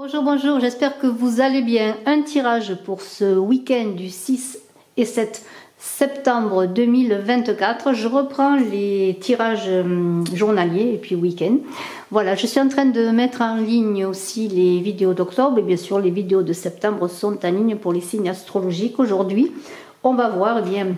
Bonjour, bonjour, j'espère que vous allez bien. Un tirage pour ce week-end du 6 et 7 septembre 2024. Je reprends les tirages journaliers et puis week-end. Voilà, je suis en train de mettre en ligne aussi les vidéos d'octobre et bien sûr les vidéos de septembre sont en ligne pour les signes astrologiques. Aujourd'hui, on va voir bien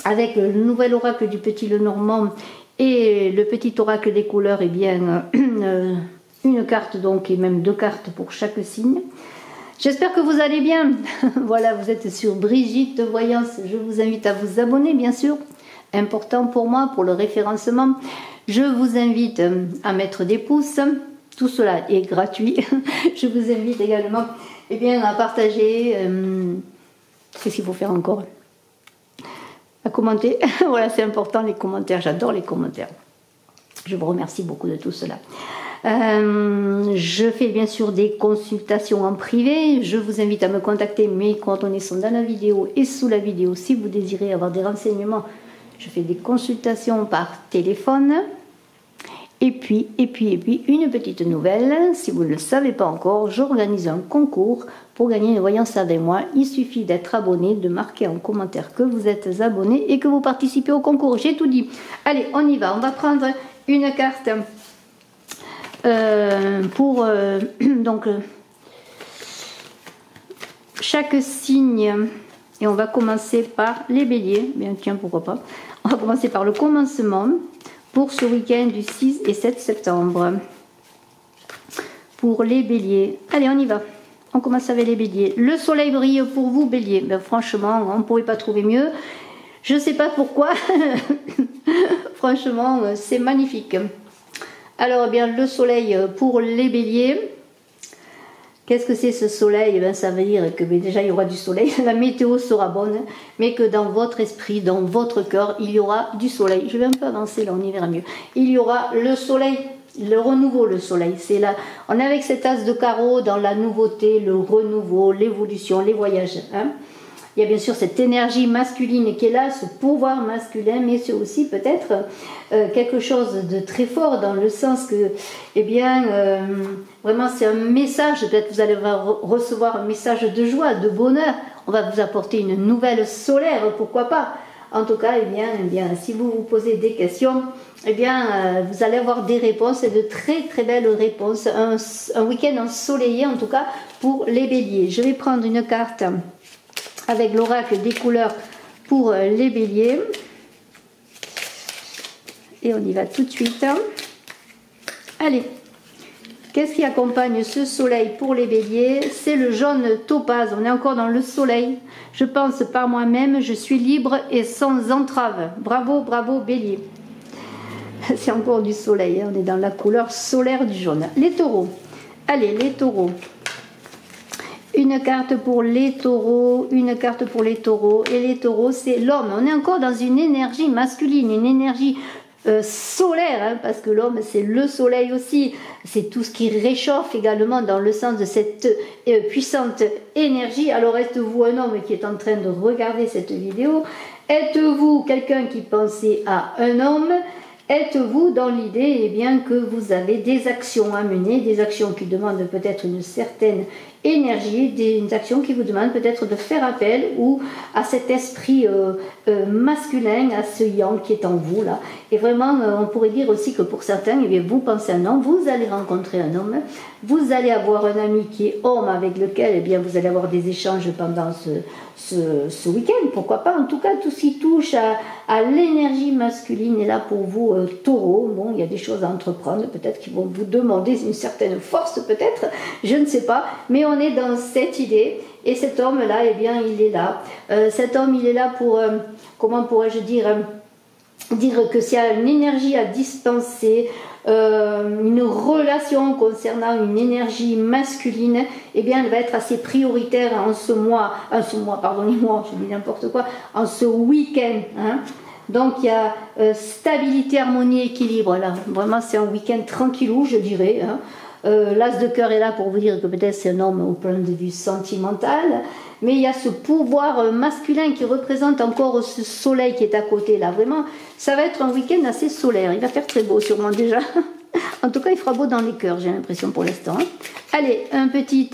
avec le nouvel oracle du Petit Lenormand et le petit oracle des couleurs, et bien une carte donc et même deux cartes pour chaque signe. J'espère que vous allez bien. Voilà, vous êtes sur Brigitte Voyance. Je vous invite à vous abonner, bien sûr. Important pour moi, pour le référencement. Je vous invite à mettre des pouces. Tout cela est gratuit. Je vous invite également bien, à partager. Qu'est-ce qu'il faut faire encore? À commenter. Voilà, c'est important les commentaires. J'adore les commentaires. Je vous remercie beaucoup de tout cela. Je fais bien sûr des consultations en privé. Je vous invite à me contacter. Mes coordonnées sont dans la vidéo et sous la vidéo. Si vous désirez avoir des renseignements, je fais des consultations par téléphone. Et puis, une petite nouvelle. Si vous ne le savez pas encore, j'organise un concours pour gagner une voyance avec moi. Il suffit d'être abonné, de marquer en commentaire que vous êtes abonné et que vous participez au concours. J'ai tout dit. Allez, on y va. On va prendre une carte pour chaque signe, et on va commencer par les béliers. Bien tiens, pourquoi pas, on va commencer par le commencement pour ce week-end du 6 et 7 septembre pour les béliers. Allez, on y va, on commence avec les béliers. Le soleil brille pour vous, bélier. Ben, franchement, on ne pouvait pas trouver mieux. Je ne sais pas pourquoi. Franchement, c'est magnifique. Alors, eh bien, le soleil pour les béliers. Qu'est-ce que c'est ce soleil? Eh bien, ça veut dire que déjà, il y aura du soleil. La météo sera bonne, mais que dans votre esprit, dans votre cœur, il y aura du soleil. Je vais un peu avancer, là, on y verra mieux. Il y aura le soleil, le renouveau, le soleil. C'est là. On est avec cet as de carreau dans la nouveauté, le renouveau, l'évolution, les voyages. Hein. Il y a bien sûr cette énergie masculine qui est là, ce pouvoir masculin, mais c'est aussi peut-être quelque chose de très fort dans le sens que, eh bien, vraiment c'est un message, peut-être vous allez recevoir un message de joie, de bonheur, on va vous apporter une nouvelle solaire, pourquoi pas. En tout cas, eh bien, si vous vous posez des questions, eh bien, vous allez avoir des réponses et de très très belles réponses. Un week-end ensoleillé en tout cas pour les béliers. Je vais prendre une carte avec l'oracle des couleurs pour les béliers. Et on y va tout de suite. Allez, qu'est-ce qui accompagne ce soleil pour les béliers? C'est le jaune topaze. On est encore dans le soleil. Je pense par moi-même, je suis libre et sans entrave. Bravo, bravo bélier. C'est encore du soleil. On est dans la couleur solaire du jaune. Les taureaux. Allez, les taureaux. Une carte pour les taureaux, une carte pour les taureaux. Et les taureaux, c'est l'homme. On est encore dans une énergie masculine, une énergie solaire, hein, parce que l'homme, c'est le soleil aussi. C'est tout ce qui réchauffe également dans le sens de cette puissante énergie. Alors, êtes-vous un homme qui est en train de regarder cette vidéo? Êtes-vous quelqu'un qui pensait à un homme? Êtes-vous dans l'idée eh bien, que vous avez des actions à mener, des actions qui demandent peut-être une certaine énergie, des actions qui vous demandent peut-être de faire appel ou à cet esprit masculin, à ce yang qui est en vous là. Et vraiment, on pourrait dire aussi que pour certains, eh bien, vous pensez à un homme, vous allez rencontrer un homme, vous allez avoir un ami qui est homme avec lequel eh bien, vous allez avoir des échanges pendant ce week-end, pourquoi pas. En tout cas, tout ce qui touche à l'énergie masculine est là pour vous, taureau. Bon, il y a des choses à entreprendre, peut-être qu'ils vont vous demander une certaine force, peut-être, je ne sais pas, mais on est dans cette idée, et cet homme-là, eh bien, il est là. Cet homme, il est là pour, comment pourrais-je dire que s'il y a une énergie à dispenser, une relation concernant une énergie masculine, eh bien, elle va être assez prioritaire en ce mois, pardonnez-moi, je dis n'importe quoi, en ce week-end, hein. Donc, il y a stabilité, harmonie, équilibre, là. Vraiment, c'est un week-end tranquillou, je dirais, hein. L'as de cœur est là pour vous dire que peut-être c'est un homme au point de vue sentimental, mais il y a ce pouvoir masculin qui représente encore ce soleil qui est à côté là. Vraiment, ça va être un week-end assez solaire. Il va faire très beau sûrement déjà. En tout cas, il fera beau dans les cœurs, j'ai l'impression pour l'instant. Allez, un petit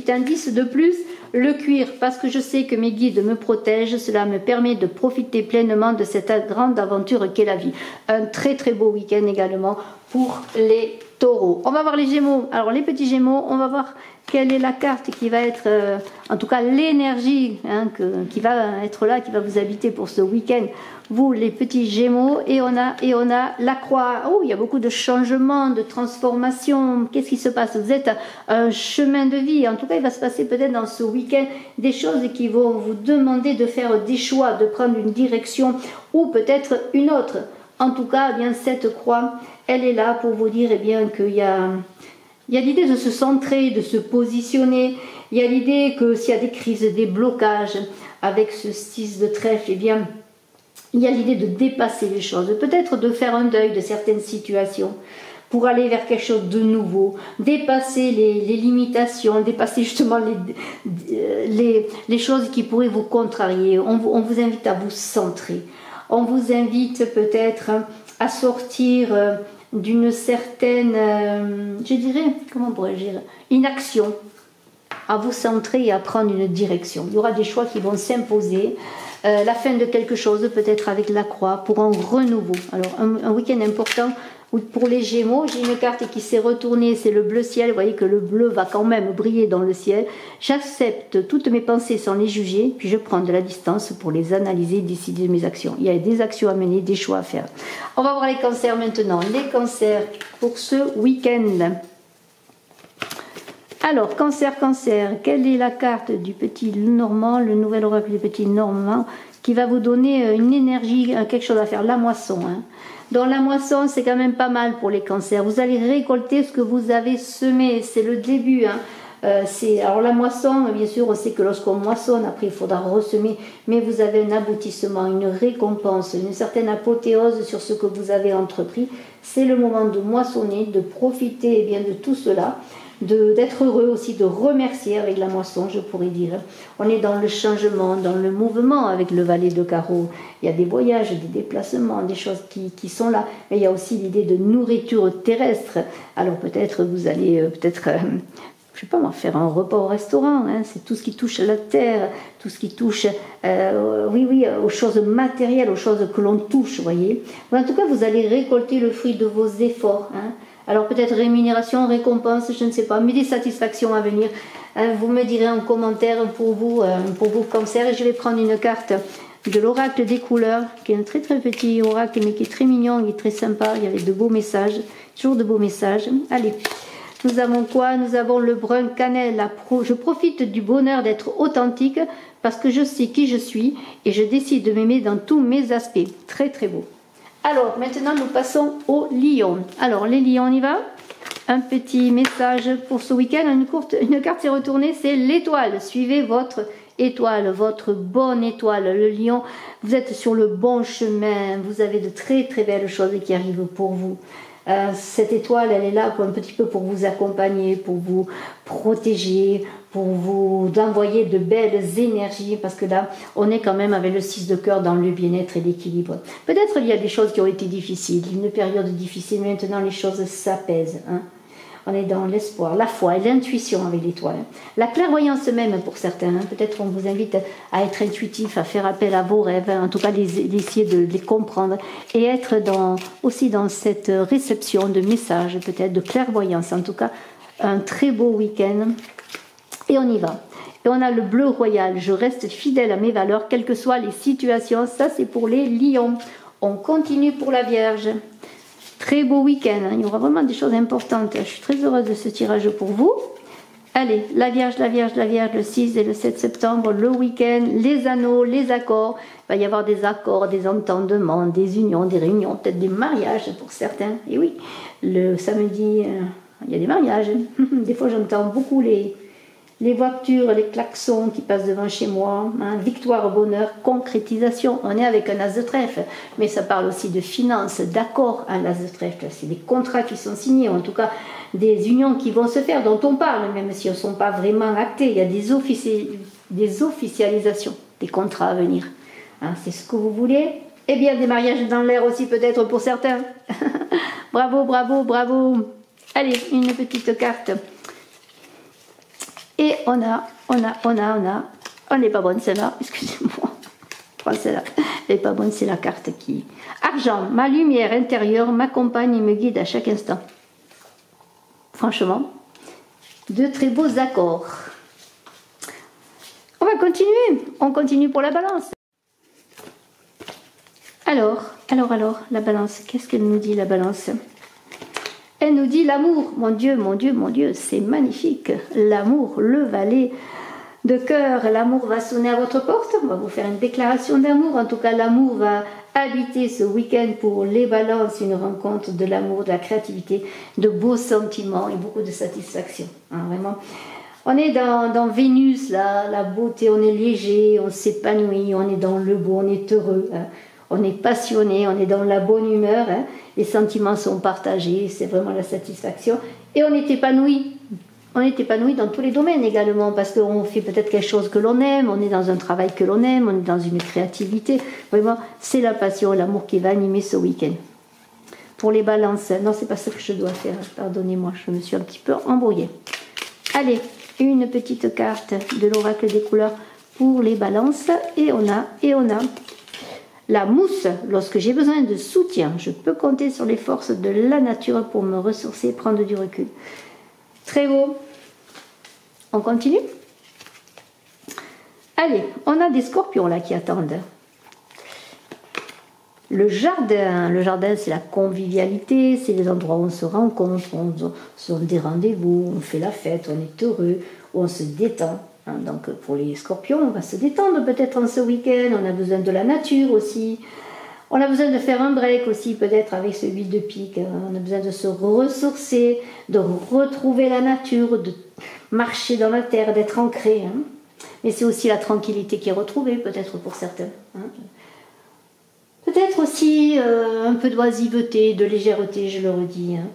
indice de plus. Le cuir, parce que je sais que mes guides me protègent, cela me permet de profiter pleinement de cette grande aventure qu'est la vie. Un très très beau week-end également pour les taureaux. On va voir les gémeaux. Alors les petits gémeaux, on va voir quelle est la carte qui va être, en tout cas l'énergie qui va être là, qui va vous habiter pour ce week-end. Vous les petits gémeaux, et on a la croix. Oh, il y a beaucoup de changements, de transformations. Qu'est-ce qui se passe? Vous êtes un chemin de vie. En tout cas, il va se passer peut-être dans ce week-end des choses qui vont vous demander de faire des choix, de prendre une direction ou peut-être une autre. En tout cas, eh bien, cette croix, elle est là pour vous dire qu'il y a l'idée de se centrer, de se positionner. Il y a l'idée que s'il y a des crises, des blocages, avec ce 6 de trèfle, eh bien, il y a l'idée de dépasser les choses, peut-être de faire un deuil de certaines situations pour aller vers quelque chose de nouveau, dépasser les limitations, dépasser justement les choses qui pourraient vous contrarier. On vous invite à vous centrer. On vous invite peut-être à sortir d'une certaine, je dirais, comment pourrais-je dire, inaction, à vous centrer et à prendre une direction. Il y aura des choix qui vont s'imposer. La fin de quelque chose, peut-être avec la croix, pour un renouveau. Alors, un week-end important pour les Gémeaux. J'ai une carte qui s'est retournée, c'est le bleu ciel. Vous voyez que le bleu va quand même briller dans le ciel. J'accepte toutes mes pensées sans les juger, puis je prends de la distance pour les analyser, décider de mes actions. Il y a des actions à mener, des choix à faire. On va voir les cancers maintenant. Les cancers pour ce week-end. Alors, cancer, quelle est la carte du petit normand, le nouvel oracle du petit normand, qui va vous donner une énergie, quelque chose à faire, la moisson. Dans la moisson, c'est quand même pas mal pour les cancers. Vous allez récolter ce que vous avez semé, c'est le début. Alors la moisson, bien sûr, on sait que lorsqu'on moissonne, après il faudra ressemer, mais vous avez un aboutissement, une récompense, une certaine apothéose sur ce que vous avez entrepris. C'est le moment de moissonner, de profiter bien de tout cela. D'être heureux aussi, de remercier avec la moisson, je pourrais dire. On est dans le changement, dans le mouvement avec le valet de carreau. Il y a des voyages, des déplacements, des choses qui sont là. Mais il y a aussi l'idée de nourriture terrestre. Alors peut-être vous allez, je sais pas moi, faire un repas au restaurant. C'est tout ce qui touche la terre, tout ce qui touche, aux choses matérielles, aux choses que l'on touche, vous voyez. En tout cas, vous allez récolter le fruit de vos efforts. Alors peut-être rémunération, récompense, je ne sais pas, mais des satisfactions à venir. Vous me direz en commentaire pour vos cancers. Et je vais prendre une carte de l'oracle des couleurs, qui est un très très petit oracle, mais qui est très mignon, qui est très sympa. Il y avait de beaux messages, toujours de beaux messages. Allez, nous avons quoi? Nous avons le brun cannelle. Je profite du bonheur d'être authentique parce que je sais qui je suis et je décide de m'aimer dans tous mes aspects. Très très beau. Alors, maintenant, nous passons aux lions. Alors, les lions, on y va. Un petit message pour ce week-end. Une carte s'est retournée, c'est l'étoile. Suivez votre étoile, votre bonne étoile. Le lion, vous êtes sur le bon chemin. Vous avez de très, très belles choses qui arrivent pour vous. Cette étoile, elle est là un petit peu pour vous accompagner, pour vous protéger, pour vous envoyer de belles énergies, parce que là, on est quand même avec le 6 de cœur dans le bien-être et l'équilibre. Peut-être il y a des choses qui ont été difficiles, une période difficile, mais maintenant les choses s'apaisent. On est dans l'espoir, la foi et l'intuition avec l'étoile. La clairvoyance même pour certains. Peut-être on vous invite à être intuitif, à faire appel à vos rêves, en tout cas d'essayer de les comprendre et être aussi dans cette réception de messages, peut-être de clairvoyance. En tout cas, un très beau week-end. Et on y va. Et on a le bleu royal. Je reste fidèle à mes valeurs, quelles que soient les situations. Ça, c'est pour les lions. On continue pour la Vierge. Très beau week-end, il y aura vraiment des choses importantes. Je suis très heureuse de ce tirage pour vous. Allez, la Vierge, le 6 et le 7 septembre, le week-end, les anneaux, les accords. Il va y avoir des accords, des entendements, des unions, des réunions, peut-être des mariages pour certains. Et oui, le samedi, il y a des mariages. Des fois, j'entends beaucoup les voitures, les klaxons qui passent devant chez moi, victoire, bonheur, concrétisation. On est avec un as de trèfle, mais ça parle aussi de finances, d'accords, l'as de trèfle. C'est des contrats qui sont signés, en tout cas des unions qui vont se faire, dont on parle, même si elles ne sont pas vraiment actées. Il y a des officialisations, des contrats à venir. C'est ce que vous voulez. Eh bien, des mariages dans l'air aussi peut-être pour certains. Bravo, bravo, bravo. Allez, une petite carte. Et on n'est pas bonne celle-là, excusez-moi. Prends celle-là. Elle n'est pas bonne, c'est la carte qui... Argent, ma lumière intérieure m'accompagne et me guide à chaque instant. Franchement, de très beaux accords. On va continuer. On continue pour la balance. Alors, la balance. Qu'est-ce qu'elle nous dit, la balance? Elle nous dit l'amour. Mon Dieu, mon Dieu, mon Dieu, c'est magnifique. L'amour, le valet de cœur. L'amour va sonner à votre porte. On va vous faire une déclaration d'amour. En tout cas, l'amour va habiter ce week-end pour les balances. Une rencontre de l'amour, de la créativité, de beaux sentiments et beaucoup de satisfaction. Hein, vraiment. On est dans Vénus, là, la beauté. On est léger, on s'épanouit, on est dans le beau, on est heureux. Hein. On est passionné, on est dans la bonne humeur, hein. Les sentiments sont partagés, c'est vraiment la satisfaction. Et on est épanoui. On est épanoui dans tous les domaines également, parce qu'on fait peut-être quelque chose que l'on aime, on est dans un travail que l'on aime, on est dans une créativité. Vraiment, c'est la passion, l'amour qui va animer ce week-end. Pour les balances, non, c'est pas ça que je dois faire, pardonnez-moi, je me suis un petit peu embrouillée. Allez, une petite carte de l'oracle des couleurs pour les balances, et on a la mousse. Lorsque j'ai besoin de soutien, je peux compter sur les forces de la nature pour me ressourcer et prendre du recul. Très beau. On continue? Allez, on a des scorpions là qui attendent. Le jardin c'est la convivialité, c'est les endroits où on se rencontre, on se donne des rendez-vous, on fait la fête, on est heureux, on se détend. Donc pour les scorpions, on va se détendre peut-être en ce week-end, on a besoin de la nature aussi, on a besoin de faire un break aussi peut-être avec ce 8 de pique, on a besoin de se ressourcer, de retrouver la nature, de marcher dans la terre, d'être ancré. Hein. Mais c'est aussi la tranquillité qui est retrouvée peut-être pour certains. Hein. Peut-être aussi un peu d'oisiveté, de légèreté, je le redis. Hein.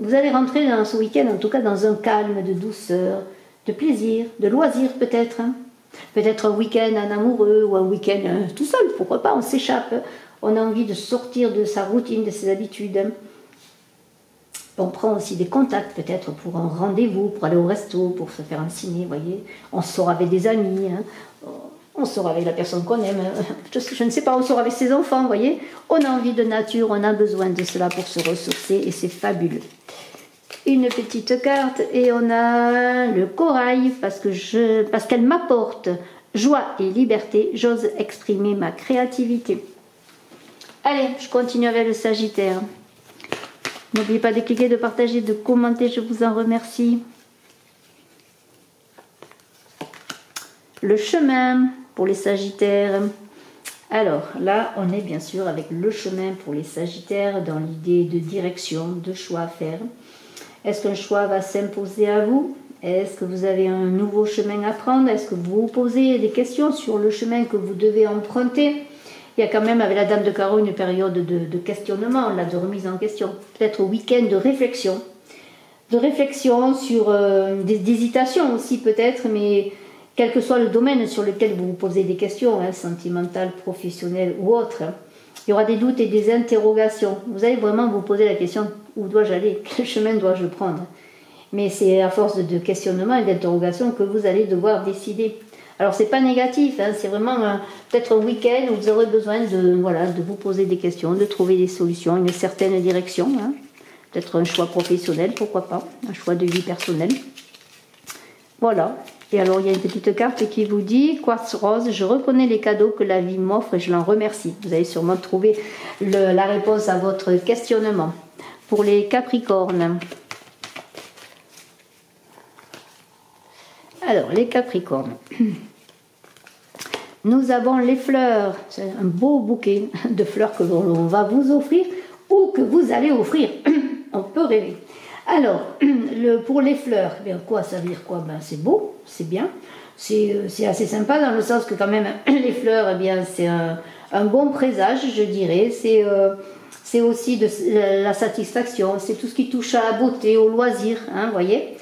Vous allez rentrer dans ce week-end en tout cas dans un calme, de douceur, de plaisir, de loisir peut-être. Hein. Peut-être un week-end en amoureux ou un week-end tout seul, pourquoi pas, on s'échappe. On a envie de sortir de sa routine, de ses habitudes. Hein. On prend aussi des contacts peut-être pour un rendez-vous, pour aller au resto, pour se faire un ciné, vous voyez. On sort avec des amis, hein. On sort avec la personne qu'on aime. Je ne sais pas, on sort avec ses enfants, vous voyez. On a envie de nature, on a besoin de cela pour se ressourcer et c'est fabuleux. Une petite carte et on a le corail parce qu'elle m'apporte joie et liberté, j'ose exprimer ma créativité. Allez, je continue avec le Sagittaire. N'oubliez pas de cliquer, de partager, de commenter, je vous en remercie. Le chemin pour les Sagittaires. Alors là, on est bien sûr avec le chemin pour les Sagittaires dans l'idée de direction, de choix à faire. Est-ce qu'un choix va s'imposer à vous? Est-ce que vous avez un nouveau chemin à prendre? Est-ce que vous vous posez des questions sur le chemin que vous devez emprunter? Il y a quand même avec la Dame de Carreau une période de questionnement, là, de remise en question. Peut-être au week-end de réflexion. De réflexion sur d'hésitation aussi peut-être, mais quel que soit le domaine sur lequel vous vous posez des questions, hein, sentimentales, professionnelles ou autres, hein, il y aura des doutes et des interrogations. Vous allez vraiment vous poser la question, où dois-je aller? Quel chemin dois-je prendre? Mais c'est à force de questionnement et d'interrogation que vous allez devoir décider. Alors c'est pas négatif, hein, c'est vraiment peut-être un week-end où vous aurez besoin de vous poser des questions, de trouver des solutions, une certaine direction. Hein. Peut-être un choix professionnel, pourquoi pas, un choix de vie personnelle. Voilà. Et alors, il y a une petite carte qui vous dit « Quartz rose, je reconnais les cadeaux que la vie m'offre et je l'en remercie. » Vous allez sûrement trouver la réponse à votre questionnement. Pour les Capricornes. Alors, les Capricornes. Nous avons les fleurs. C'est un beau bouquet de fleurs que l'on va vous offrir ou que vous allez offrir. On peut rêver. Alors, pour les fleurs, bien quoi, ça veut dire quoi? Ben, c'est beau, c'est bien, c'est assez sympa dans le sens que quand même les fleurs, eh bien, c'est un bon présage, je dirais. C'est aussi de la satisfaction, c'est tout ce qui touche à la beauté, au loisir, hein, vous voyez.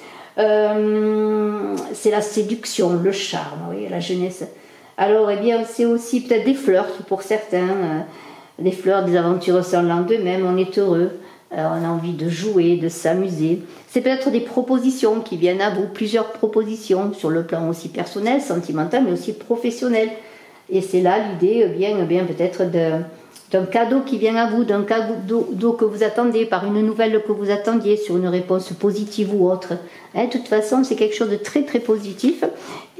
C'est la séduction, le charme, vous voyez, la jeunesse. Alors, eh bien, c'est aussi peut-être des fleurs pour certains. des fleurs, des aventures sans lendemain, on est heureux, on a envie de jouer, de s'amuser. C'est peut-être des propositions qui viennent à vous, plusieurs propositions sur le plan aussi personnel, sentimental, mais aussi professionnel. Et c'est là l'idée, bien peut-être d'un cadeau qui vient à vous, d'un cadeau que vous attendez, par une nouvelle que vous attendiez, sur une réponse positive ou autre. De toute façon, c'est quelque chose de très très positif.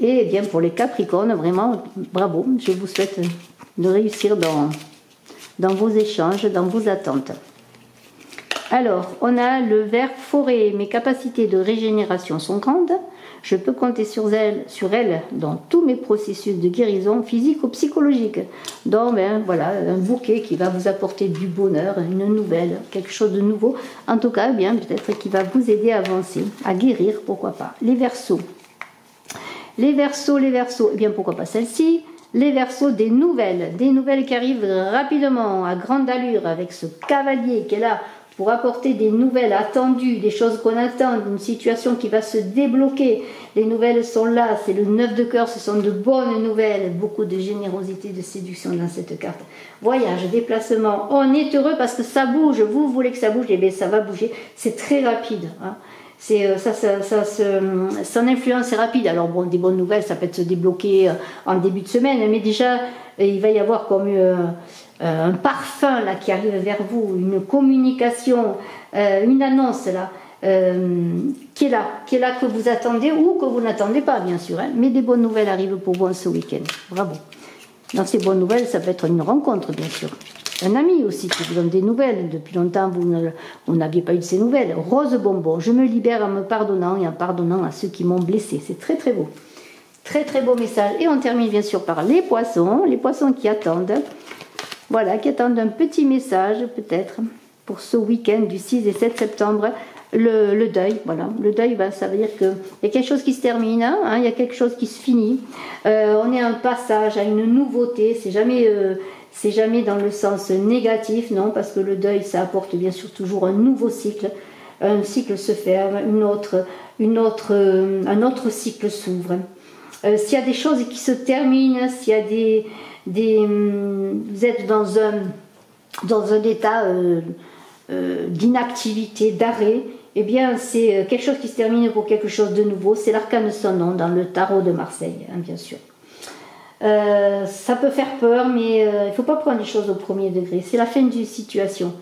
Et bien pour les Capricornes, vraiment, bravo, je vous souhaite de réussir dans vos échanges, dans vos attentes. Alors, on a le Verseau forêt. Mes capacités de régénération sont grandes. Je peux compter sur elle dans tous mes processus de guérison physique ou psychologique. Donc, voilà, un bouquet qui va vous apporter du bonheur, une nouvelle, quelque chose de nouveau. En tout cas, peut-être qui va vous aider à avancer, à guérir, pourquoi pas. Les Verseaux. Les Verseaux, pourquoi pas celle-ci. Les Verseaux, des nouvelles qui arrivent rapidement, à grande allure, avec ce cavalier qui est là pour apporter des nouvelles attendues, des choses qu'on attend, une situation qui va se débloquer. Les nouvelles sont là, c'est le 9 de cœur, ce sont de bonnes nouvelles, beaucoup de générosité, de séduction dans cette carte. Voyage, déplacement, on est heureux parce que ça bouge, vous voulez que ça bouge, et bien ça va bouger, c'est très rapide. Son influence est rapide. Alors bon, des bonnes nouvelles, ça peut se débloquer en début de semaine, mais déjà, il va y avoir comme un parfum là qui arrive vers vous, une communication, une annonce là, qui est là que vous attendez ou que vous n'attendez pas bien sûr, mais des bonnes nouvelles arrivent pour vous ce week-end. Bravo. Dans ces bonnes nouvelles, ça peut être une rencontre bien sûr. Un ami aussi qui vous donne des nouvelles. Depuis longtemps, vous n'aviez pas eu de ces nouvelles. Rose bonbon, je me libère en me pardonnant et en pardonnant à ceux qui m'ont blessé. C'est très très beau. Très très beau message. Et on termine bien sûr par les poissons qui attendent. Voilà, qui attendent un petit message peut-être pour ce week-end du 6 et 7 septembre. Le deuil, voilà. Le deuil, ça veut dire qu'il y a quelque chose qui se termine, il y a quelque chose qui se finit. On est à un passage, à une nouveauté. C'est jamais dans le sens négatif, non, parce que le deuil, ça apporte bien sûr toujours un nouveau cycle. Un cycle se ferme, un autre cycle s'ouvre. S'il y a des choses qui se terminent, s'il y a vous êtes dans un état d'inactivité, d'arrêt, eh bien c'est quelque chose qui se termine pour quelque chose de nouveau. C'est l'arcane son nom dans le tarot de Marseille, bien sûr. Ça peut faire peur, mais il ne faut pas prendre les choses au premier degré. C'est la fin d'une situation,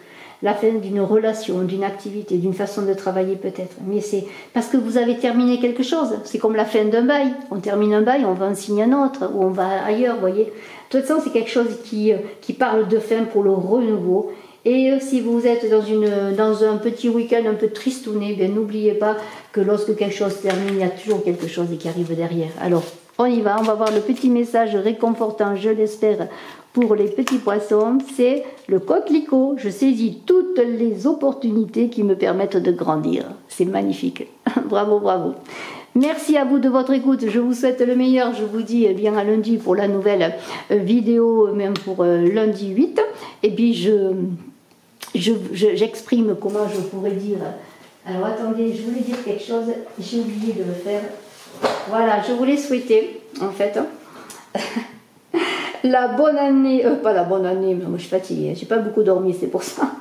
la fin d'une relation, d'une activité, d'une façon de travailler peut-être. Mais c'est parce que vous avez terminé quelque chose. C'est comme la fin d'un bail. On termine un bail, on va en signer un autre, ou on va ailleurs, vous voyez. De toute façon, c'est quelque chose qui parle de fin pour le renouveau. Et si vous êtes dans un petit week-end un peu tristouné, n'oubliez pas que lorsque quelque chose se termine, il y a toujours quelque chose qui arrive derrière. Alors, on y va, on va voir le petit message réconfortant, je l'espère, pour les petits poissons. C'est le coquelicot. Je saisis toutes les opportunités qui me permettent de grandir. C'est magnifique. Bravo, bravo. Merci à vous de votre écoute. Je vous souhaite le meilleur. Je vous dis bien à lundi pour la nouvelle vidéo, même pour lundi 8. Et puis, j'exprime comment je pourrais dire. Alors, attendez, je voulais dire quelque chose. J'ai oublié de le faire. Voilà, je voulais souhaiter, en fait, la bonne année, pas la bonne année, mais moi je suis fatiguée, j'ai pas beaucoup dormi, c'est pour ça.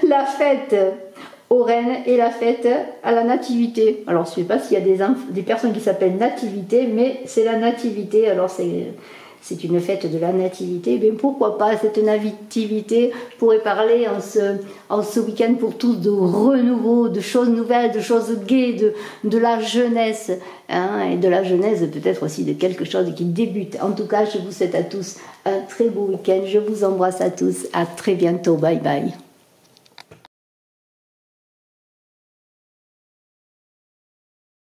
La fête aux reines et la fête à la nativité. Alors je ne sais pas s'il y a des personnes qui s'appellent nativité, mais c'est la nativité, alors c'est une fête de la nativité. Bien, pourquoi pas cette nativité pourrait parler en ce week-end pour tous de renouveau, de choses nouvelles, de choses gaies, de la jeunesse, et de la jeunesse peut-être aussi de quelque chose qui débute. En tout cas, je vous souhaite à tous un très beau week-end. Je vous embrasse à tous. À très bientôt. Bye bye.